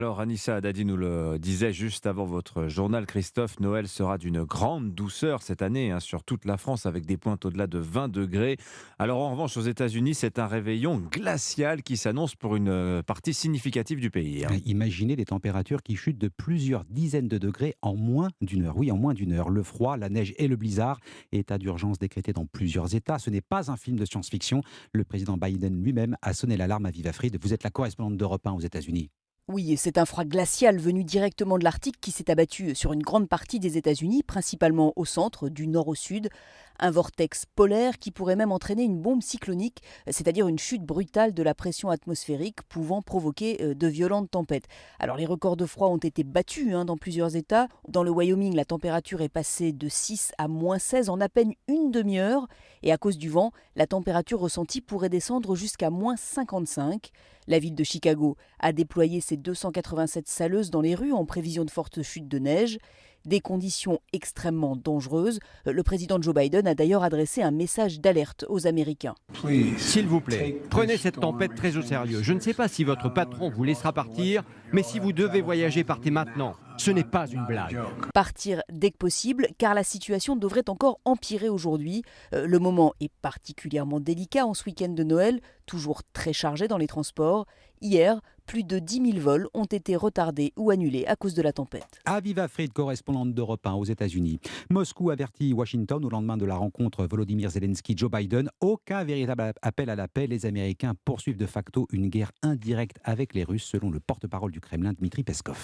Alors Anissa Haddadi nous le disait juste avant votre journal, Christophe, Noël sera d'une grande douceur cette année sur toute la France avec des pointes au-delà de 20 degrés. Alors en revanche aux États-Unis, c'est un réveillon glacial qui s'annonce pour une partie significative du pays. Imaginez des températures qui chutent de plusieurs dizaines de degrés en moins d'une heure. Oui, en moins d'une heure. Le froid, la neige et le blizzard. État d'urgence décrété dans plusieurs États. Ce n'est pas un film de science-fiction. Le président Biden lui-même a sonné l'alarme à vive Afrique. Vous êtes la correspondante d'Europe 1 aux États-Unis. Oui, c'est un froid glacial venu directement de l'Arctique qui s'est abattu sur une grande partie des États-Unis, principalement au centre, du nord au sud. Un vortex polaire qui pourrait même entraîner une bombe cyclonique, c'est-à-dire une chute brutale de la pression atmosphérique pouvant provoquer de violentes tempêtes. Alors les records de froid ont été battus dans plusieurs États. Dans le Wyoming, la température est passée de 6 à -16 en à peine une demi-heure. Et à cause du vent, la température ressentie pourrait descendre jusqu'à -55. La ville de Chicago a déployé ses 287 saleuses dans les rues en prévision de fortes chutes de neige. Des conditions extrêmement dangereuses. Le président Joe Biden a d'ailleurs adressé un message d'alerte aux Américains. S'il vous plaît, prenez cette tempête très au sérieux. Je ne sais pas si votre patron vous laissera partir, mais si vous devez voyager, partez maintenant. Ce n'est pas une blague. Partir dès que possible, car la situation devrait encore empirer aujourd'hui. Le moment est particulièrement délicat en ce week-end de Noël, toujours très chargé dans les transports. Hier, plus de 10 000 vols ont été retardés ou annulés à cause de la tempête. Aviva Fried, correspondante d'Europe 1 aux États-Unis. Moscou avertit Washington au lendemain de la rencontre Volodymyr Zelensky-Joe Biden. Aucun véritable appel à la paix. Les Américains poursuivent de facto une guerre indirecte avec les Russes, selon le porte-parole du Kremlin, Dmitri Peskov.